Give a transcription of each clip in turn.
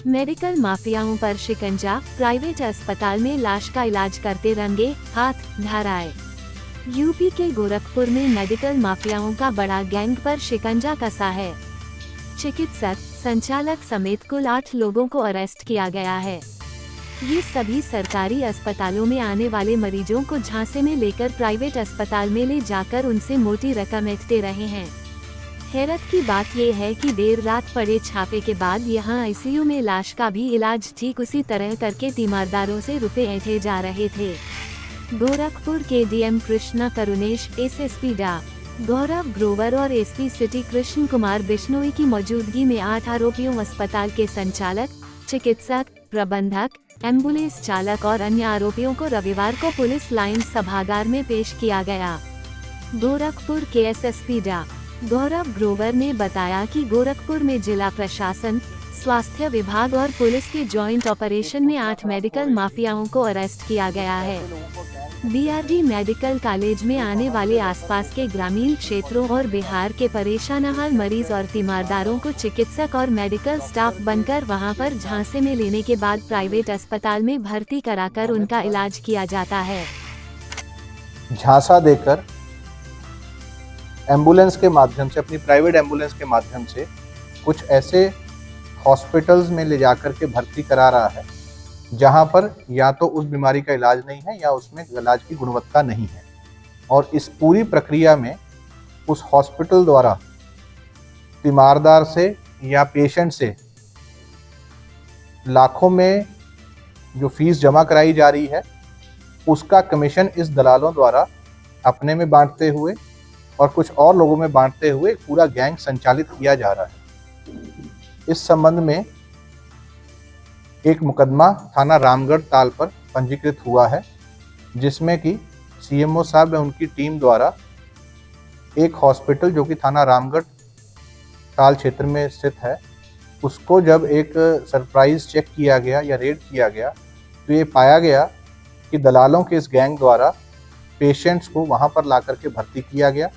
Medical माफियाओं पर शिकंजा, प्राइवेट अस्पताल में लाश का इलाज करते रंगे हाथ धराए। यूपी के गोरखपुर में मेडिकल माफियाओं का बड़ा गैंग पर शिकंजा कसा है। चिकित्सक, संचालक समेत कुल 8 लोगों को अरेस्ट किया गया है। ये सभी सरकारी अस्पतालों में आने वाले मरीजों को झांसे में लेकर प्राइवेट अस्पताल में ले जाकर उनसे मोटी रकम ऐंठते रहे हैं। हैरत की बात यह है कि देर रात पड़े छापे के बाद यहां आईसीयू में लाश का भी इलाज ठीक उसी तरह करके तीमारदारों से रुपए ऐंठे जा रहे थे। गोरखपुर के डीएम कृष्णा करुणेश, एसएसपी डा. गौरव ग्रोवर और एसपी सिटी कृष्ण कुमार बिश्नोई की मौजूदगी में 8 आरोपियों अस्पताल के संचालक, चिकित्सक, प्रबंधक, एम्बुलेंस चालक और अन्य आरोपियों को रविवार को पुलिस लाइन सभागार में पेश किया गया। गोरखपुर के एसएसपी डा. गौरव ग्रोवर ने बताया कि गोरखपुर में जिला प्रशासन, स्वास्थ्य विभाग और पुलिस के जॉइंट ऑपरेशन में 8 मेडिकल माफियाओं को अरेस्ट किया गया है। बीआरडी मेडिकल कॉलेज में आने वाले आसपास के ग्रामीण क्षेत्रों और बिहार के परेशान हाल मरीज और तीमारदारों को चिकित्सक और मेडिकल स्टाफ बनकर वहां पर झांसे में लेने के बाद प्राइवेट अस्पताल में भर्ती कराकर उनका इलाज किया जाता है। झांसा देकर एम्बुलेंस के माध्यम से, अपनी प्राइवेट एम्बुलेंस के माध्यम से कुछ ऐसे हॉस्पिटल्स में ले जाकर के भर्ती करा रहा है जहां पर या तो उस बीमारी का इलाज नहीं है या उसमें इलाज की गुणवत्ता नहीं है। और इस पूरी प्रक्रिया में उस हॉस्पिटल द्वारा तीमारदार से या पेशेंट से लाखों में जो फीस जमा कराई जा रही है उसका कमीशन इस दलालों द्वारा अपने में बांटते हुए और कुछ और लोगों में बांटते हुए पूरा गैंग संचालित किया जा रहा है। इस संबंध में एक मुकदमा थाना रामगढ़ ताल पर पंजीकृत हुआ है, जिसमें कि सीएमओ साहब या उनकी टीम द्वारा एक हॉस्पिटल जो कि थाना रामगढ़ ताल क्षेत्र में स्थित है, उसको जब एक सरप्राइज चेक किया गया या रेड किया गया तो ये पाया गया कि दलालों के इस गैंग द्वारा पेशेंट्स को वहां पर ला करके भर्ती किया गया।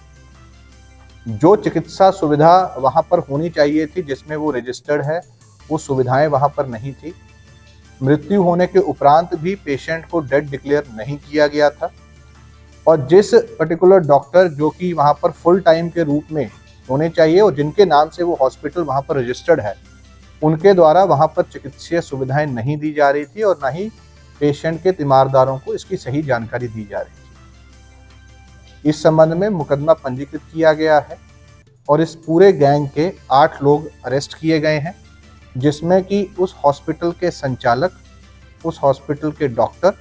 जो चिकित्सा सुविधा वहां पर होनी चाहिए थी, जिसमें वो रजिस्टर्ड है, वो सुविधाएं वहां पर नहीं थी। मृत्यु होने के उपरांत भी पेशेंट को डेड डिक्लेयर नहीं किया गया था और जिस पर्टिकुलर डॉक्टर जो कि वहां पर फुल टाइम के रूप में होने चाहिए और जिनके नाम से वो हॉस्पिटल वहां पर रजिस्टर्ड है, उनके द्वारा वहां पर चिकित्सीय सुविधाएं नहीं दी जा रही थी और न ही पेशेंट के तीमारदारों को इसकी सही जानकारी दी जा रही थी। इस संबंध में मुकदमा पंजीकृत किया गया है और इस पूरे गैंग के 8 लोग अरेस्ट किए गए हैं, जिसमें कि उस हॉस्पिटल के संचालक, उस हॉस्पिटल के डॉक्टर,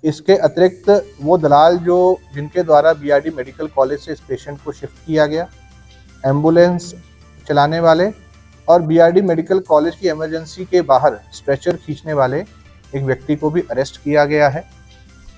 इसके अतिरिक्त वो दलाल जिनके द्वारा बीआरडी मेडिकल कॉलेज से इस पेशेंट को शिफ्ट किया गया, एम्बुलेंस चलाने वाले और बीआरडी मेडिकल कॉलेज की इमरजेंसी के बाहर स्ट्रेचर खींचने वाले एक व्यक्ति को भी अरेस्ट किया गया है।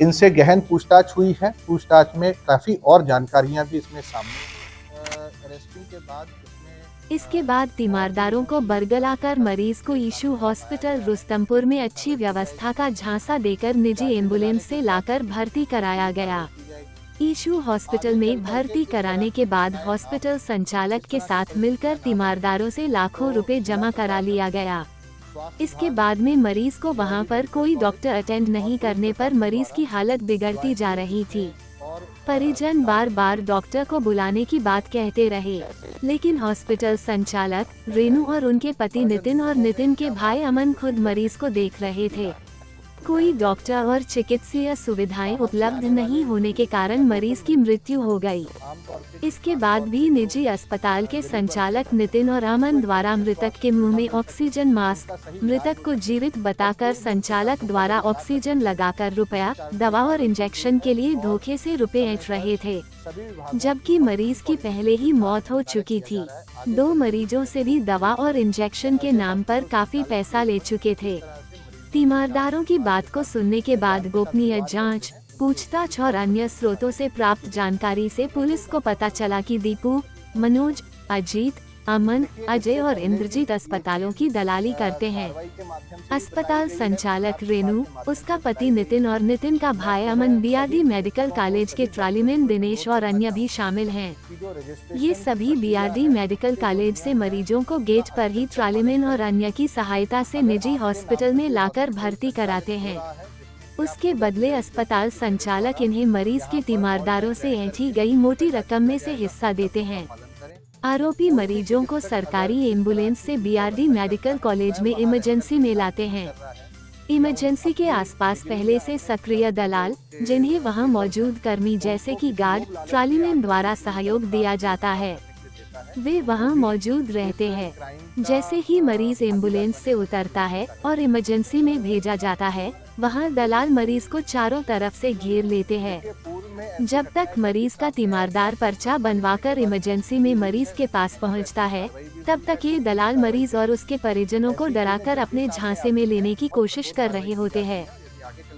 इनसे गहन पूछताछ हुई है। पूछताछ में काफ़ी और जानकारियां भी इसमें सामने अरेस्टिंग के बाद इसके बाद तीमारदारों को बरगलाकर मरीज को ईशू हॉस्पिटल रुस्तमपुर में अच्छी व्यवस्था का झांसा देकर निजी एम्बुलेंस से लाकर भर्ती कराया गया। ईशू हॉस्पिटल में भर्ती कराने के बाद हॉस्पिटल संचालक के साथ मिलकर तीमारदारों से लाखों रुपए जमा करा लिया गया। इसके बाद में मरीज को वहां पर कोई डॉक्टर अटेंड नहीं करने पर मरीज की हालत बिगड़ती जा रही थी। परिजन बार बार डॉक्टर को बुलाने की बात कहते रहे, लेकिन हॉस्पिटल संचालक रेनू और उनके पति नितिन और नितिन के भाई अमन खुद मरीज को देख रहे थे। कोई डॉक्टर और चिकित्सीय सुविधाएं उपलब्ध नहीं होने के कारण मरीज की मृत्यु हो गई। इसके बाद भी निजी अस्पताल के संचालक नितिन और अमन द्वारा मृतक के मुंह में ऑक्सीजन मास्क, मृतक को जीवित बताकर संचालक द्वारा ऑक्सीजन लगाकर रुपया, दवा और इंजेक्शन के लिए धोखे से रुपए ऐंठ रहे थे, जबकि मरीज की पहले ही मौत हो चुकी थी। 2 मरीजों से भी दवा और इंजेक्शन के नाम पर काफी पैसा ले चुके थे। तीमारदारों की बात को सुनने के बाद गोपनीय जांच, पूछताछ और अन्य स्रोतों से प्राप्त जानकारी से पुलिस को पता चला कि दीपू, मनोज, अजीत, अमन, अजय और इंद्रजीत अस्पतालों की दलाली करते हैं। अस्पताल संचालक रेनू, उसका पति नितिन और नितिन का भाई अमन बीआरडी मेडिकल कॉलेज के ट्रॉलीमैन दिनेश और अन्य भी शामिल हैं। ये सभी बीआरडी मेडिकल कॉलेज से मरीजों को गेट पर ही ट्रॉलीमैन और अन्य की सहायता से निजी हॉस्पिटल में लाकर भर्ती कराते हैं। उसके बदले अस्पताल संचालक इन्हें मरीज के तीमारदारों से ऐंठी गई मोटी रकम में से हिस्सा देते हैं। आरोपी मरीजों को सरकारी एम्बुलेंस से बीआरडी मेडिकल कॉलेज में इमरजेंसी में लाते हैं। इमरजेंसी के आसपास पहले से सक्रिय दलाल, जिन्हें वहां मौजूद कर्मी जैसे कि गार्ड, ट्रॉलीमैन द्वारा सहयोग दिया जाता है, वे वहां मौजूद रहते हैं। जैसे ही मरीज एम्बुलेंस से उतरता है और इमरजेंसी में भेजा जाता है, वहां दलाल मरीज को चारों तरफ से घेर लेते हैं। जब तक मरीज का तीमारदार पर्चा बनवाकर इमरजेंसी में मरीज के पास पहुंचता है, तब तक ये दलाल मरीज और उसके परिजनों को डराकर अपने झांसे में लेने की कोशिश कर रहे होते हैं।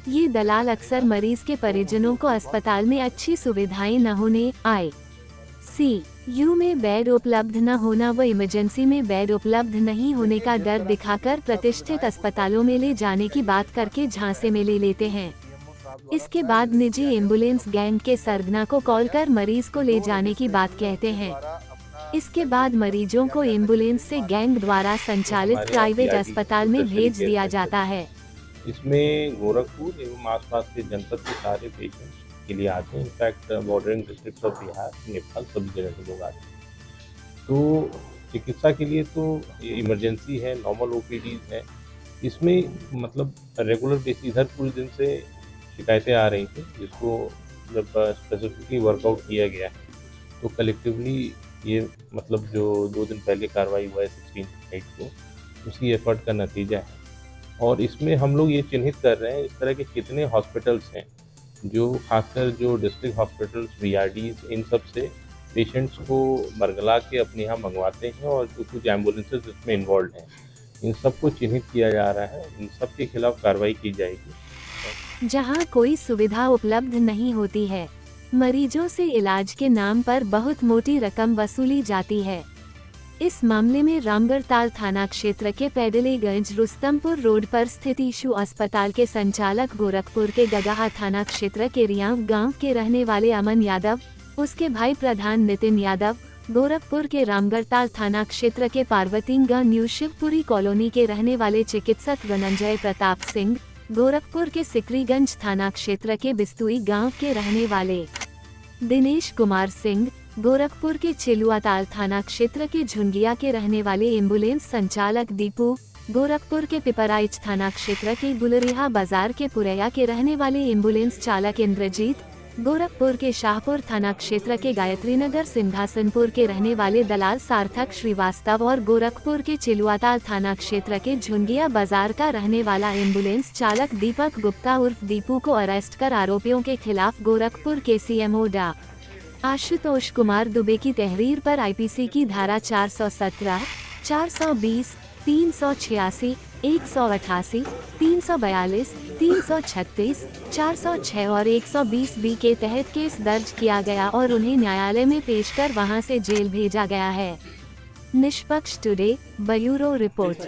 ये दलाल अक्सर मरीज के परिजनों को अस्पताल में अच्छी सुविधाएं न होने, ICU में बेड उपलब्ध न होना व इमरजेंसी में बेड उपलब्ध नहीं होने का डर दिखाकर प्रतिष्ठित अस्पतालों में ले जाने की बात करके झांसे में ले लेते हैं। इसके बाद निजी एम्बुलेंस गैंग के सरगना को कॉल कर मरीज को ले जाने की बात कहते हैं। इसके बाद मरीजों को एम्बुलेंस से गैंग द्वारा संचालित प्राइवेट अस्पताल में भेज दिया जाता है। इसमें गोरखपुर एवं आसपास के जनपद के सारे पेशेंट्स के लिए आते हैं। In fact bordering district of Bihar, Nepal, सभी जगह के लोग आते हैं। तो चिकित्सा के लिए तो इमरजेंसी है, नॉर्मल OPDs है। इसमें मतलब रेगुलर बेसिस इधर पूरे दिन से शिकायतें आ रही थी, जिसको जब स्पेसिफिकली वर्कआउट किया गया है तो कलेक्टिवली ये मतलब जो 2 दिन पहले कार्रवाई हुआ है 16 को, उसी एफर्ट का नतीजा है। और इसमें हम लोग ये चिन्हित कर रहे हैं इस तरह के कितने हॉस्पिटल्स हैं जो खासकर जो डिस्ट्रिक्ट हॉस्पिटल्स, BRDs, इन सब से पेशेंट्स को बरगला के अपने यहाँ मंगवाते हैं और जो कुछ एम्बुलेंसेज इसमें इन्वॉल्व हैं, इन सबको चिन्हित किया जा रहा है। इन सब के खिलाफ कार्रवाई की जाएगी। जहां कोई सुविधा उपलब्ध नहीं होती है, मरीजों से इलाज के नाम पर बहुत मोटी रकम वसूली जाती है। इस मामले में रामगढ़ताल थाना क्षेत्र के पैदलीगंज रुस्तमपुर रोड पर स्थित ईशु अस्पताल के संचालक गोरखपुर के गगाहा थाना क्षेत्र के रियांव गांव के रहने वाले अमन यादव, उसके भाई प्रधान नितिन यादव, गोरखपुर के रामगढ़ताल थाना क्षेत्र के पार्वतीगंज न्यू शिवपुरी कॉलोनी के रहने वाले चिकित्सक धनंजय प्रताप सिंह, गोरखपुर के सिकरीगंज थाना क्षेत्र के बिस्तुई गांव के रहने वाले दिनेश कुमार सिंह, गोरखपुर के चिलुआताल थाना क्षेत्र के झुंगिया के रहने वाले एम्बुलेंस संचालक दीपू, गोरखपुर के पिपराइच थाना क्षेत्र के गुलरिहा बाजार के पुरैया के रहने वाले एम्बुलेंस चालक इंद्रजीत, गोरखपुर के शाहपुर थाना क्षेत्र के गायत्री नगर सिंहासनपुर के रहने वाले दलाल सार्थक श्रीवास्तव और गोरखपुर के चिलुआताल थाना क्षेत्र के झुंगिया बाजार का रहने वाला एम्बुलेंस चालक दीपक गुप्ता उर्फ दीपू को अरेस्ट कर आरोपियों के खिलाफ गोरखपुर के CMO डा. आशुतोष कुमार दुबे की तहरीर पर IPC की धारा 417, 420, 386, 188, 342, 336, 406 और 120B के तहत केस दर्ज किया गया और उन्हें न्यायालय में पेश कर वहां से जेल भेजा गया है। निष्पक्ष टुडे ब्यूरो रिपोर्ट।